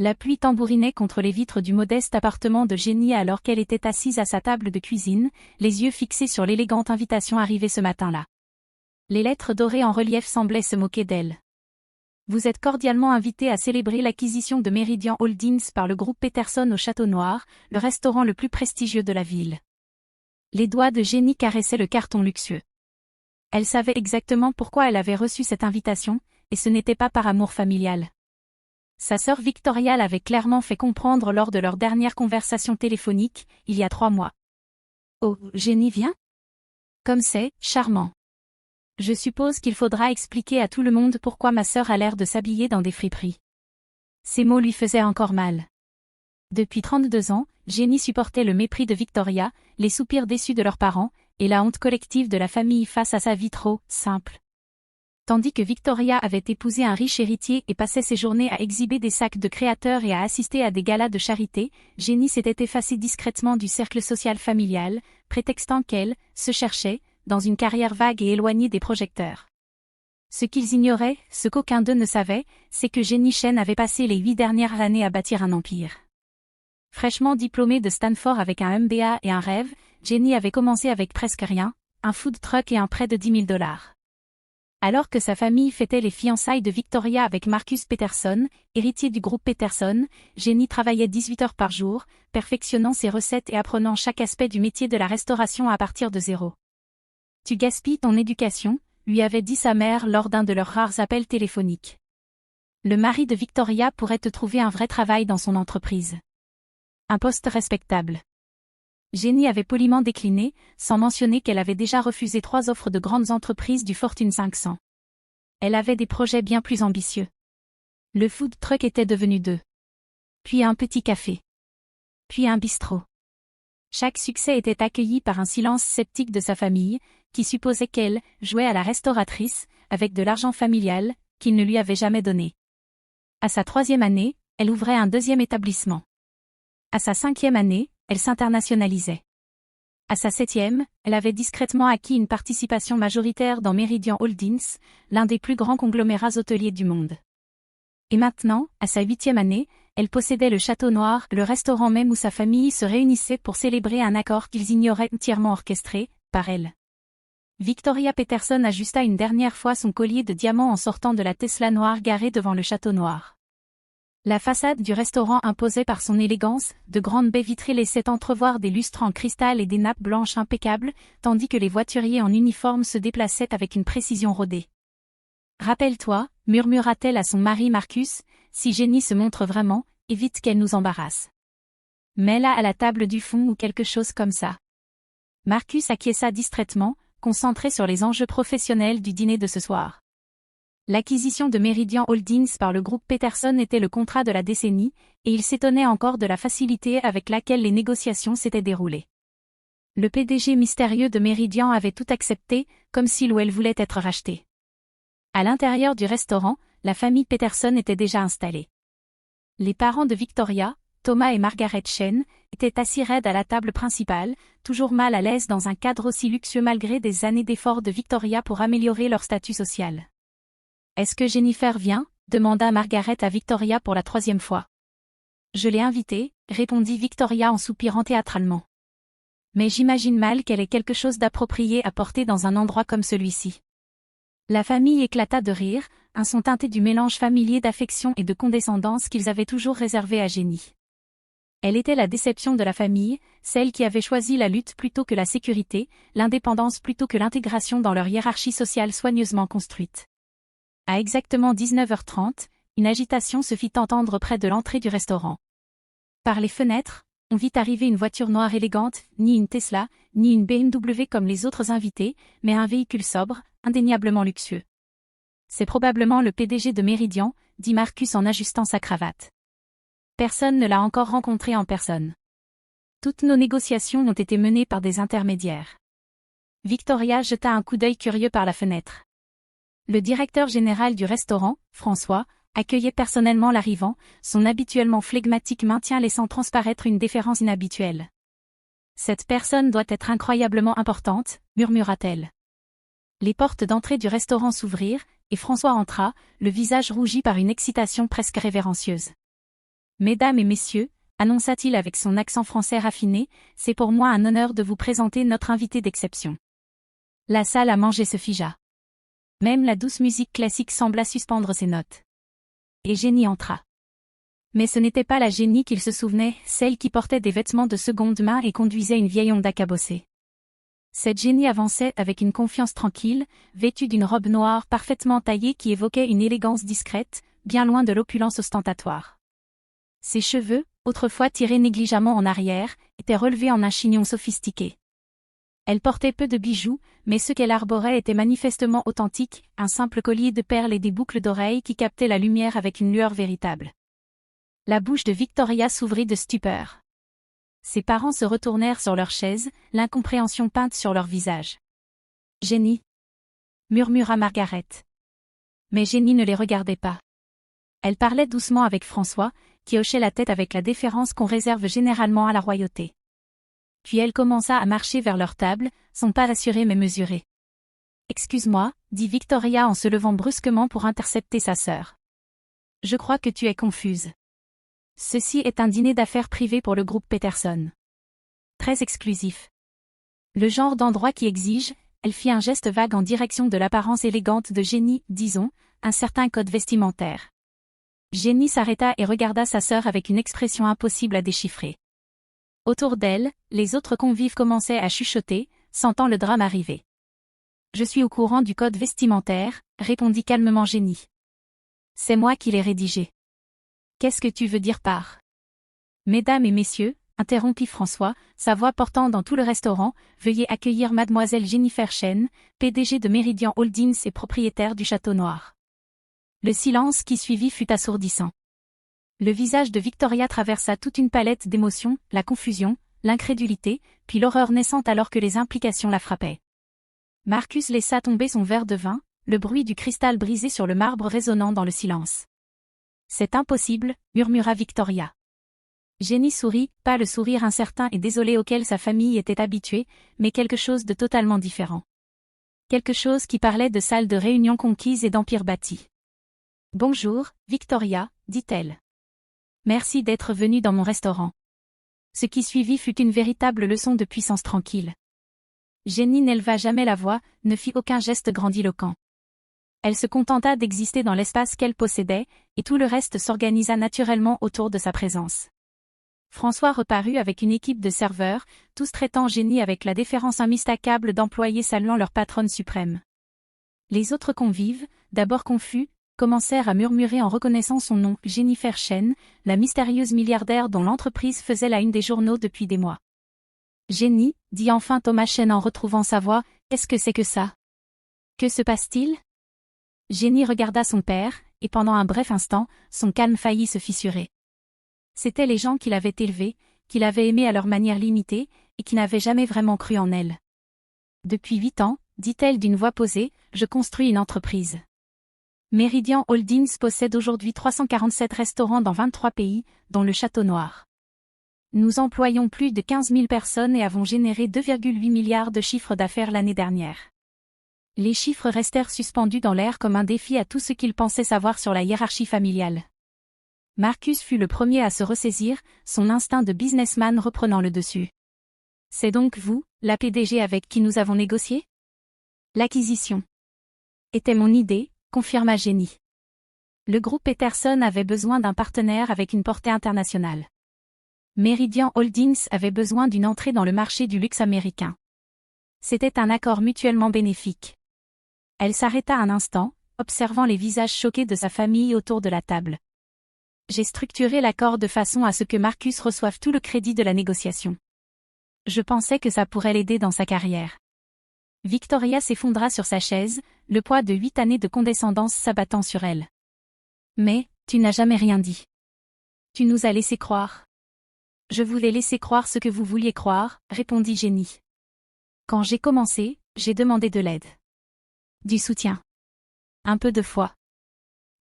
La pluie tambourinait contre les vitres du modeste appartement de Jenny alors qu'elle était assise à sa table de cuisine, les yeux fixés sur l'élégante invitation arrivée ce matin-là. Les lettres dorées en relief semblaient se moquer d'elle. Vous êtes cordialement invité à célébrer l'acquisition de Meridian Holdings par le groupe Peterson au Château Noir, le restaurant le plus prestigieux de la ville. Les doigts de Jenny caressaient le carton luxueux. Elle savait exactement pourquoi elle avait reçu cette invitation, et ce n'était pas par amour familial. Sa sœur Victoria l'avait clairement fait comprendre lors de leur dernière conversation téléphonique, il y a 3 mois. « Oh, Jenny vient ? Comme c'est charmant. Je suppose qu'il faudra expliquer à tout le monde pourquoi ma sœur a l'air de s'habiller dans des friperies. » Ces mots lui faisaient encore mal. Depuis 32 ans, Jenny supportait le mépris de Victoria, les soupirs déçus de leurs parents, et la honte collective de la famille face à sa vie trop simple. Tandis que Victoria avait épousé un riche héritier et passait ses journées à exhiber des sacs de créateurs et à assister à des galas de charité, Jenny s'était effacée discrètement du cercle social familial, prétextant qu'elle se cherchait, dans une carrière vague et éloignée des projecteurs. Ce qu'ils ignoraient, ce qu'aucun d'eux ne savait, c'est que Jenny Chen avait passé les 8 dernières années à bâtir un empire. Fraîchement diplômée de Stanford avec un MBA et un rêve, Jenny avait commencé avec presque rien, un food truck et un prêt de $10 000. Alors que sa famille fêtait les fiançailles de Victoria avec Marcus Peterson, héritier du groupe Peterson, Jenny travaillait 18 heures par jour, perfectionnant ses recettes et apprenant chaque aspect du métier de la restauration à partir de zéro. « Tu gaspilles ton éducation », lui avait dit sa mère lors d'un de leurs rares appels téléphoniques. Le mari de Victoria pourrait te trouver un vrai travail dans son entreprise. Un poste respectable. Jenny avait poliment décliné, sans mentionner qu'elle avait déjà refusé 3 offres de grandes entreprises du Fortune 500. Elle avait des projets bien plus ambitieux. Le food truck était devenu 2. Puis un petit café. Puis un bistrot. Chaque succès était accueilli par un silence sceptique de sa famille, qui supposait qu'elle jouait à la restauratrice, avec de l'argent familial, qu'il ne lui avait jamais donné. À sa 3e année, elle ouvrait un 2e établissement. À sa 5e année, elle s'internationalisait. À sa 7e, elle avait discrètement acquis une participation majoritaire dans Meridian Holdings, l'un des plus grands conglomérats hôteliers du monde. Et maintenant, à sa 8e année, elle possédait le Château Noir, le restaurant même où sa famille se réunissait pour célébrer un accord qu'ils ignoraient entièrement orchestré, par elle. Victoria Peterson ajusta une dernière fois son collier de diamants en sortant de la Tesla noire garée devant le Château Noir. La façade du restaurant imposait par son élégance, de grandes baies vitrées laissaient entrevoir des lustres en cristal et des nappes blanches impeccables, tandis que les voituriers en uniforme se déplaçaient avec une précision rodée. « Rappelle-toi, murmura-t-elle à son mari Marcus, si Jenny se montre vraiment, évite qu'elle nous embarrasse. Mets-la à la table du fond ou quelque chose comme ça. » Marcus acquiesça distraitement, concentré sur les enjeux professionnels du dîner de ce soir. L'acquisition de Meridian Holdings par le groupe Peterson était le contrat de la décennie, et il s'étonnait encore de la facilité avec laquelle les négociations s'étaient déroulées. Le PDG mystérieux de Meridian avait tout accepté, comme s'il ou elle voulait être racheté. À l'intérieur du restaurant, la famille Peterson était déjà installée. Les parents de Victoria, Thomas et Margaret Chen, étaient assis raides à la table principale, toujours mal à l'aise dans un cadre aussi luxueux malgré des années d'efforts de Victoria pour améliorer leur statut social. « Est-ce que Jennifer vient ?» demanda Margaret à Victoria pour la 3e fois. « Je l'ai invitée », répondit Victoria en soupirant théâtralement. « Mais j'imagine mal qu'elle ait quelque chose d'approprié à porter dans un endroit comme celui-ci. » La famille éclata de rire, un son teinté du mélange familier d'affection et de condescendance qu'ils avaient toujours réservé à Jenny. Elle était la déception de la famille, celle qui avait choisi la lutte plutôt que la sécurité, l'indépendance plutôt que l'intégration dans leur hiérarchie sociale soigneusement construite. À exactement 19h30, une agitation se fit entendre près de l'entrée du restaurant. Par les fenêtres, on vit arriver une voiture noire élégante, ni une Tesla, ni une BMW comme les autres invités, mais un véhicule sobre, indéniablement luxueux. « C'est probablement le PDG de Meridian », dit Marcus en ajustant sa cravate. Personne ne l'a encore rencontré en personne. Toutes nos négociations ont été menées par des intermédiaires. Victoria jeta un coup d'œil curieux par la fenêtre. Le directeur général du restaurant, François, accueillait personnellement l'arrivant, son habituellement flegmatique maintien laissant transparaître une déférence inhabituelle. « Cette personne doit être incroyablement importante », murmura-t-elle. Les portes d'entrée du restaurant s'ouvrirent, et François entra, le visage rougi par une excitation presque révérencieuse. Mesdames et messieurs, annonça-t-il avec son accent français raffiné, c'est pour moi un honneur de vous présenter notre invité d'exception. La salle à manger se figea. Même la douce musique classique sembla suspendre ses notes. Et Jenny entra. Mais ce n'était pas la Jenny qu'il se souvenait, celle qui portait des vêtements de seconde main et conduisait une vieille Honda cabossée. Cette Jenny avançait avec une confiance tranquille, vêtue d'une robe noire parfaitement taillée qui évoquait une élégance discrète, bien loin de l'opulence ostentatoire. Ses cheveux, autrefois tirés négligemment en arrière, étaient relevés en un chignon sophistiqué. Elle portait peu de bijoux, mais ce qu'elle arborait était manifestement authentique, un simple collier de perles et des boucles d'oreilles qui captaient la lumière avec une lueur véritable. La bouche de Victoria s'ouvrit de stupeur. Ses parents se retournèrent sur leur chaise, l'incompréhension peinte sur leur visage. « Jenny » murmura Margaret. Mais Jenny ne les regardait pas. Elle parlait doucement avec François, qui hochait la tête avec la déférence qu'on réserve généralement à la royauté. Puis elle commença à marcher vers leur table, son pas assuré mais mesuré. « Excuse-moi, » dit Victoria en se levant brusquement pour intercepter sa sœur. « Je crois que tu es confuse. Ceci est un dîner d'affaires privé pour le groupe Peterson. Très exclusif. Le genre d'endroit qui exige, » elle fit un geste vague en direction de l'apparence élégante de Jenny, disons, un certain code vestimentaire. Jenny s'arrêta et regarda sa sœur avec une expression impossible à déchiffrer. Autour d'elle, les autres convives commençaient à chuchoter, sentant le drame arriver. « Je suis au courant du code vestimentaire, » répondit calmement Jenny. « C'est moi qui l'ai rédigé. »« Qu'est-ce que tu veux dire par »« Mesdames et messieurs, » interrompit François, sa voix portant dans tout le restaurant, « veuillez accueillir mademoiselle Jennifer Chen, PDG de Meridian Holdings et propriétaire du Château Noir. » Le silence qui suivit fut assourdissant. Le visage de Victoria traversa toute une palette d'émotions, la confusion, l'incrédulité, puis l'horreur naissante alors que les implications la frappaient. Marcus laissa tomber son verre de vin, le bruit du cristal brisé sur le marbre résonnant dans le silence. « C'est impossible, » murmura Victoria. Jenny sourit, pas le sourire incertain et désolé auquel sa famille était habituée, mais quelque chose de totalement différent. Quelque chose qui parlait de salles de réunion conquises et d'empires bâtis. « Bonjour, Victoria, » dit-elle. « Merci d'être venue dans mon restaurant. » Ce qui suivit fut une véritable leçon de puissance tranquille. Jenny n'éleva jamais la voix, ne fit aucun geste grandiloquent. Elle se contenta d'exister dans l'espace qu'elle possédait, et tout le reste s'organisa naturellement autour de sa présence. François reparut avec une équipe de serveurs, tous traitant Jenny avec la déférence immistakable d'employés saluant leur patronne suprême. Les autres convives, d'abord confus, commencèrent à murmurer en reconnaissant son nom, Jennifer Chen, la mystérieuse milliardaire dont l'entreprise faisait la une des journaux depuis des mois. « Jenny, » dit enfin Thomas Chen en retrouvant sa voix, « qu'est-ce que c'est que ça? Que se passe-t-il » Jenny regarda son père, et pendant un bref instant, son calme faillit se fissurer. C'étaient les gens qui l'avaient élevée, qui l'avaient aimée à leur manière limitée, et qui n'avaient jamais vraiment cru en elle. « Depuis 8 ans, » dit-elle d'une voix posée, « je construis une entreprise. Meridian Holdings possède aujourd'hui 347 restaurants dans 23 pays, dont le Château Noir. Nous employons plus de 15 000 personnes et avons généré 2,8 milliards de chiffres d'affaires l'année dernière. » Les chiffres restèrent suspendus dans l'air comme un défi à tout ce qu'ils pensaient savoir sur la hiérarchie familiale. Marcus fut le premier à se ressaisir, son instinct de businessman reprenant le dessus. « C'est donc vous, la PDG avec qui nous avons négocié ? » L'acquisition était mon idée, confirma Jenny. Le groupe Peterson avait besoin d'un partenaire avec une portée internationale. Meridian Holdings avait besoin d'une entrée dans le marché du luxe américain. C'était un accord mutuellement bénéfique. Elle s'arrêta un instant, observant les visages choqués de sa famille autour de la table. J'ai structuré l'accord de façon à ce que Marcus reçoive tout le crédit de la négociation. Je pensais que ça pourrait l'aider dans sa carrière. Victoria s'effondra sur sa chaise, le poids de 8 années de condescendance s'abattant sur elle. Mais, tu n'as jamais rien dit. Tu nous as laissé croire. Je voulais laisser croire ce que vous vouliez croire, répondit Jenny. Quand j'ai commencé, j'ai demandé de l'aide. Du soutien. Un peu de foi.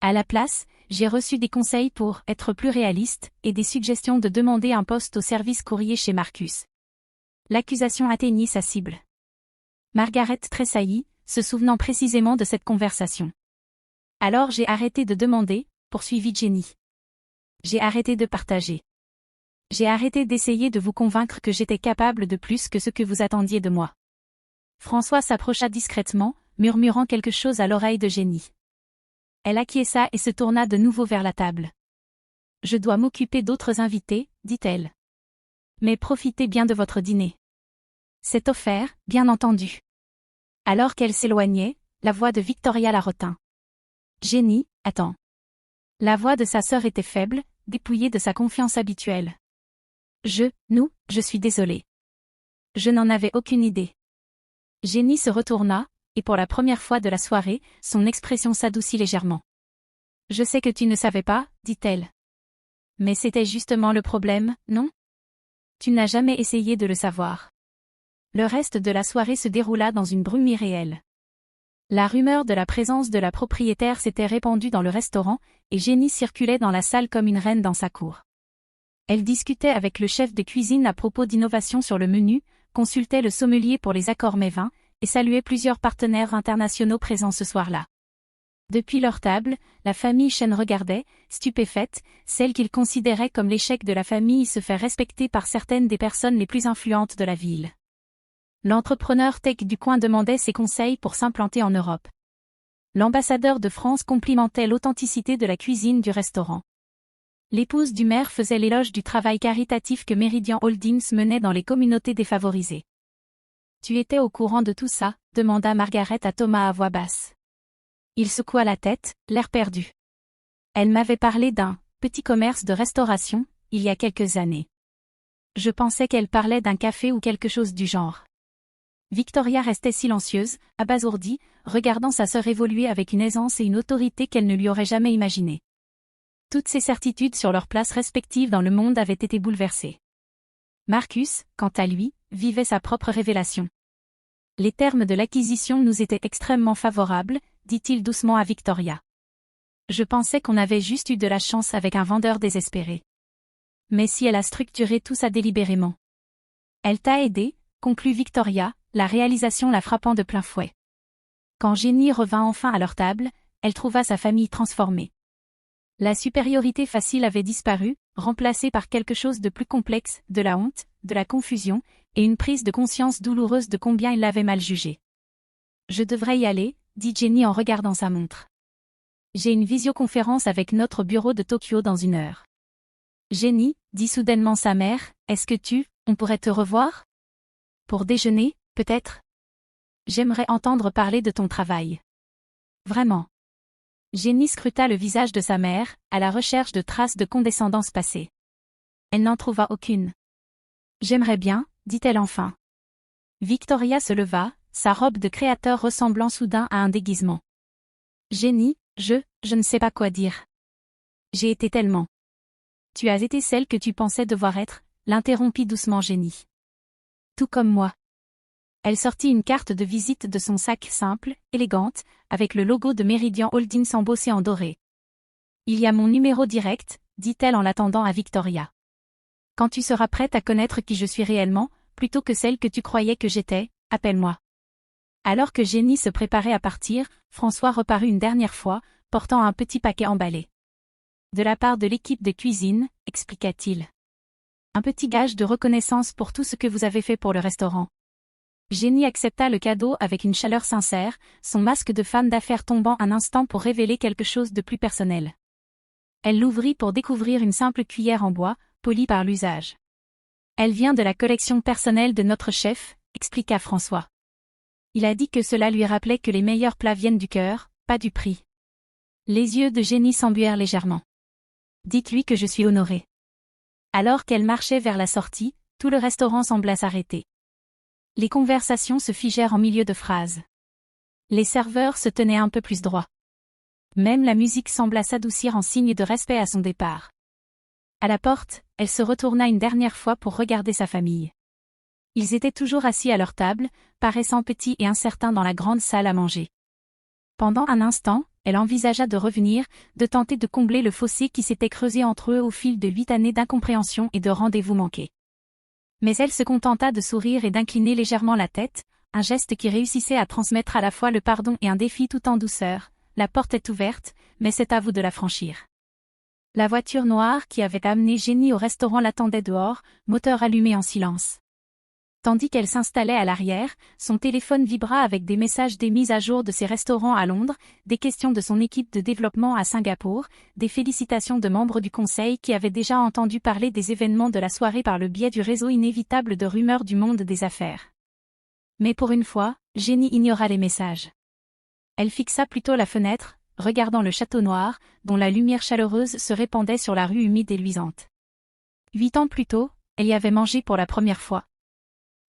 À la place, j'ai reçu des conseils pour être plus réaliste et des suggestions de demander un poste au service courrier chez Marcus. L'accusation atteignit sa cible. Margaret tressaillit, se souvenant précisément de cette conversation. Alors j'ai arrêté de demander, poursuivit Jenny. J'ai arrêté de partager. J'ai arrêté d'essayer de vous convaincre que j'étais capable de plus que ce que vous attendiez de moi. François s'approcha discrètement, murmurant quelque chose à l'oreille de Jenny. Elle acquiesça et se tourna de nouveau vers la table. Je dois m'occuper d'autres invités, dit-elle. Mais profitez bien de votre dîner. C'est offert, bien entendu. Alors qu'elle s'éloignait, la voix de Victoria la retint. Jenny, attends. La voix de sa sœur était faible, dépouillée de sa confiance habituelle. Je suis désolée. Je n'en avais aucune idée. Jenny se retourna, et pour la première fois de la soirée, son expression s'adoucit légèrement. Je sais que tu ne savais pas, dit-elle. Mais c'était justement le problème, non? Tu n'as jamais essayé de le savoir. Le reste de la soirée se déroula dans une brume irréelle. La rumeur de la présence de la propriétaire s'était répandue dans le restaurant, et Jenny circulait dans la salle comme une reine dans sa cour. Elle discutait avec le chef de cuisine à propos d'innovations sur le menu, consultait le sommelier pour les accords mets-vins, et saluait plusieurs partenaires internationaux présents ce soir-là. Depuis leur table, la famille Chen regardait, stupéfaite, celle qu'ils considéraient comme l'échec de la famille se fait respecter par certaines des personnes les plus influentes de la ville. L'entrepreneur tech du coin demandait ses conseils pour s'implanter en Europe. L'ambassadeur de France complimentait l'authenticité de la cuisine du restaurant. L'épouse du maire faisait l'éloge du travail caritatif que Meridian Holdings menait dans les communautés défavorisées. « Tu étais au courant de tout ça ?» demanda Margaret à Thomas à voix basse. Il secoua la tête, l'air perdu. Elle m'avait parlé d'un « petit commerce de restauration » il y a quelques années. Je pensais qu'elle parlait d'un café ou quelque chose du genre. Victoria restait silencieuse, abasourdie, regardant sa sœur évoluer avec une aisance et une autorité qu'elle ne lui aurait jamais imaginée. Toutes ses certitudes sur leurs places respectives dans le monde avaient été bouleversées. Marcus, quant à lui, vivait sa propre révélation. Les termes de l'acquisition nous étaient extrêmement favorables, dit-il doucement à Victoria. Je pensais qu'on avait juste eu de la chance avec un vendeur désespéré. Mais si elle a structuré tout ça délibérément. Elle t'a aidé, conclut Victoria, la réalisation la frappant de plein fouet. Quand Jenny revint enfin à leur table, elle trouva sa famille transformée. La supériorité facile avait disparu, remplacée par quelque chose de plus complexe, de la honte, de la confusion, et une prise de conscience douloureuse de combien il l'avait mal jugée. Je devrais y aller, dit Jenny en regardant sa montre. J'ai une visioconférence avec notre bureau de Tokyo dans 1 heure. Jenny, dit soudainement sa mère, est-ce que on pourrait te revoir? Pour déjeuner, peut-être? J'aimerais entendre parler de ton travail. Vraiment. Jenny scruta le visage de sa mère, à la recherche de traces de condescendance passée. Elle n'en trouva aucune. J'aimerais bien, dit-elle enfin. Victoria se leva, sa robe de créateur ressemblant soudain à un déguisement. Jenny, je ne sais pas quoi dire. J'ai été tellement. Tu as été celle que tu pensais devoir être, l'interrompit doucement Jenny. Tout comme moi. Elle sortit une carte de visite de son sac simple, élégante, avec le logo de Meridian Holdings embossé en doré. Il y a mon numéro direct, dit-elle en l'attendant à Victoria. Quand tu seras prête à connaître qui je suis réellement, plutôt que celle que tu croyais que j'étais, appelle-moi. Alors que Jenny se préparait à partir, François reparut une dernière fois, portant un petit paquet emballé. De la part de l'équipe de cuisine, expliqua-t-il. Un petit gage de reconnaissance pour tout ce que vous avez fait pour le restaurant. Jenny accepta le cadeau avec une chaleur sincère, son masque de femme d'affaires tombant un instant pour révéler quelque chose de plus personnel. Elle l'ouvrit pour découvrir une simple cuillère en bois, polie par l'usage. Elle vient de la collection personnelle de notre chef, expliqua François. Il a dit que cela lui rappelait que les meilleurs plats viennent du cœur, pas du prix. Les yeux de Jenny s'embuèrent légèrement. Dites-lui que je suis honorée. Alors qu'elle marchait vers la sortie, tout le restaurant sembla s'arrêter. Les conversations se figèrent en milieu de phrase. Les serveurs se tenaient un peu plus droits. Même la musique sembla s'adoucir en signe de respect à son départ. À la porte, elle se retourna une dernière fois pour regarder sa famille. Ils étaient toujours assis à leur table, paraissant petits et incertains dans la grande salle à manger. Pendant un instant, elle envisagea de revenir, de tenter de combler le fossé qui s'était creusé entre eux au fil de 8 années d'incompréhension et de rendez-vous manqués. Mais elle se contenta de sourire et d'incliner légèrement la tête, un geste qui réussissait à transmettre à la fois le pardon et un défi tout en douceur. La porte est ouverte, mais c'est à vous de la franchir. La voiture noire qui avait amené Jenny au restaurant l'attendait dehors, moteur allumé en silence. Tandis qu'elle s'installait à l'arrière, son téléphone vibra avec des messages des mises à jour de ses restaurants à Londres, des questions de son équipe de développement à Singapour, des félicitations de membres du conseil qui avaient déjà entendu parler des événements de la soirée par le biais du réseau inévitable de rumeurs du monde des affaires. Mais pour une fois, Jenny ignora les messages. Elle fixa plutôt la fenêtre, regardant le château noir, dont la lumière chaleureuse se répandait sur la rue humide et luisante. 8 ans plus tôt, elle y avait mangé pour la première fois.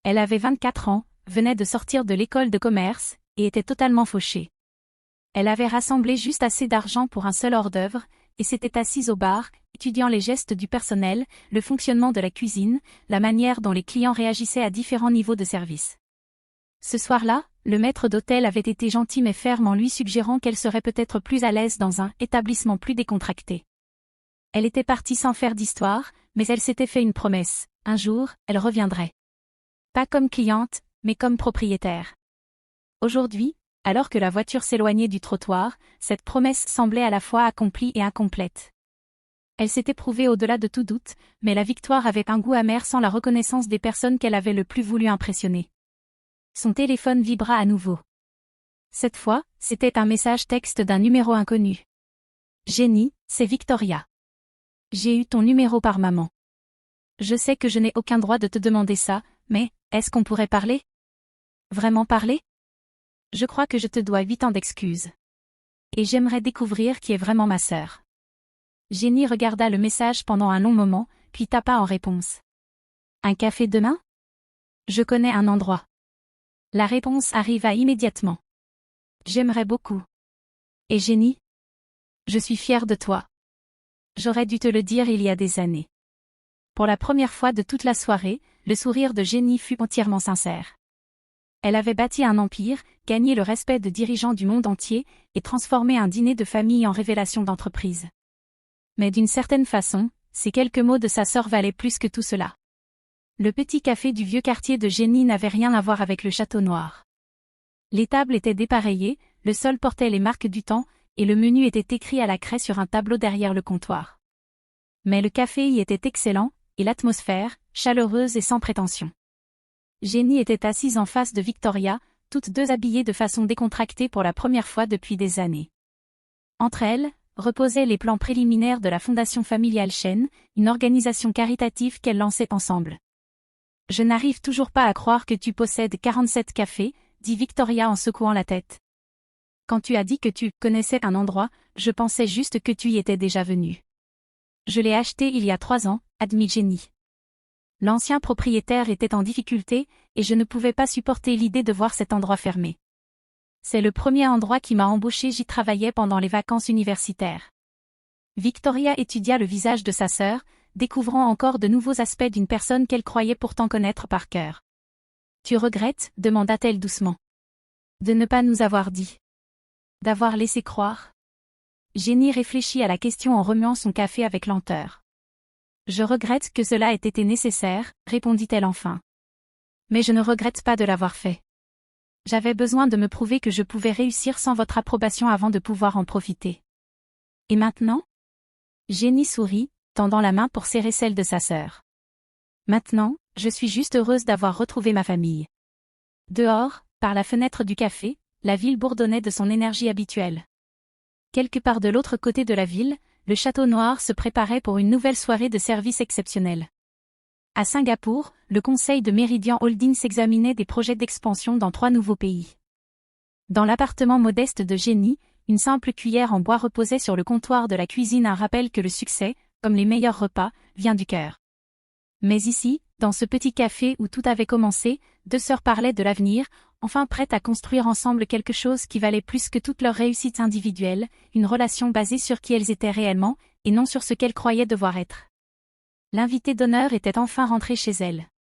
Elle avait 24 ans, venait de sortir de l'école de commerce, et était totalement fauchée. Elle avait rassemblé juste assez d'argent pour un seul hors-d'œuvre, et s'était assise au bar, étudiant les gestes du personnel, le fonctionnement de la cuisine, la manière dont les clients réagissaient à différents niveaux de service. Ce soir-là, le maître d'hôtel avait été gentil mais ferme en lui suggérant qu'elle serait peut-être plus à l'aise dans un établissement plus décontracté. Elle était partie sans faire d'histoire, mais elle s'était fait une promesse. Un jour, elle reviendrait. Pas comme cliente, mais comme propriétaire. Aujourd'hui, alors que la voiture s'éloignait du trottoir, cette promesse semblait à la fois accomplie et incomplète. Elle s'était prouvée au-delà de tout doute, mais la victoire avait un goût amer sans la reconnaissance des personnes qu'elle avait le plus voulu impressionner. Son téléphone vibra à nouveau. Cette fois, c'était un message texte d'un numéro inconnu. « Jenny, c'est Victoria. J'ai eu ton numéro par maman. Je sais que je n'ai aucun droit de te demander ça, mais, est-ce qu'on pourrait parler? Vraiment parler? Je crois que je te dois 8 ans d'excuses. Et j'aimerais découvrir qui est vraiment ma sœur. » Jenny regarda le message pendant un long moment, puis tapa en réponse. « Un café demain? Je connais un endroit. » La réponse arriva immédiatement. « J'aimerais beaucoup. Et Jenny? Je suis fière de toi. J'aurais dû te le dire il y a des années. » Pour la première fois de toute la soirée, le sourire de Jenny fut entièrement sincère. Elle avait bâti un empire, gagné le respect de dirigeants du monde entier, et transformé un dîner de famille en révélation d'entreprise. Mais d'une certaine façon, ces quelques mots de sa sœur valaient plus que tout cela. Le petit café du vieux quartier de Jenny n'avait rien à voir avec le château noir. Les tables étaient dépareillées, le sol portait les marques du temps, et le menu était écrit à la craie sur un tableau derrière le comptoir. Mais le café y était excellent, et l'atmosphère, chaleureuse et sans prétention. Jenny était assise en face de Victoria, toutes deux habillées de façon décontractée pour la première fois depuis des années. Entre elles, reposaient les plans préliminaires de la Fondation familiale Chen, une organisation caritative qu'elles lançaient ensemble. « Je n'arrive toujours pas à croire que tu possèdes 47 cafés, dit Victoria en secouant la tête. Quand tu as dit que tu connaissais un endroit, je pensais juste que tu y étais déjà venu. Je l'ai acheté il y a 3 ans, admit Jenny. L'ancien propriétaire était en difficulté, et je ne pouvais pas supporter l'idée de voir cet endroit fermé. C'est le premier endroit qui m'a embauché, j'y travaillais pendant les vacances universitaires. » Victoria étudia le visage de sa sœur, découvrant encore de nouveaux aspects d'une personne qu'elle croyait pourtant connaître par cœur. « Tu regrettes, demanda-t-elle doucement. De ne pas nous avoir dit. D'avoir laissé croire. » Jenny réfléchit à la question en remuant son café avec lenteur. « Je regrette que cela ait été nécessaire, répondit-elle enfin. Mais je ne regrette pas de l'avoir fait. J'avais besoin de me prouver que je pouvais réussir sans votre approbation avant de pouvoir en profiter. Et maintenant? » Jenny sourit, tendant la main pour serrer celle de sa sœur. « Maintenant, je suis juste heureuse d'avoir retrouvé ma famille. » Dehors, par la fenêtre du café, la ville bourdonnait de son énergie habituelle. Quelque part de l'autre côté de la ville, le château noir se préparait pour une nouvelle soirée de service exceptionnel. À Singapour, le conseil de Meridian Holdings examinait des projets d'expansion dans 3 nouveaux pays. Dans l'appartement modeste de Jenny, une simple cuillère en bois reposait sur le comptoir de la cuisine, un rappel que le succès, comme les meilleurs repas, vient du cœur. Mais ici, dans ce petit café où tout avait commencé, 2 sœurs parlaient de l'avenir, enfin prêtes à construire ensemble quelque chose qui valait plus que toute leur réussite individuelle, une relation basée sur qui elles étaient réellement, et non sur ce qu'elles croyaient devoir être. L'invitée d'honneur était enfin rentrée chez elle.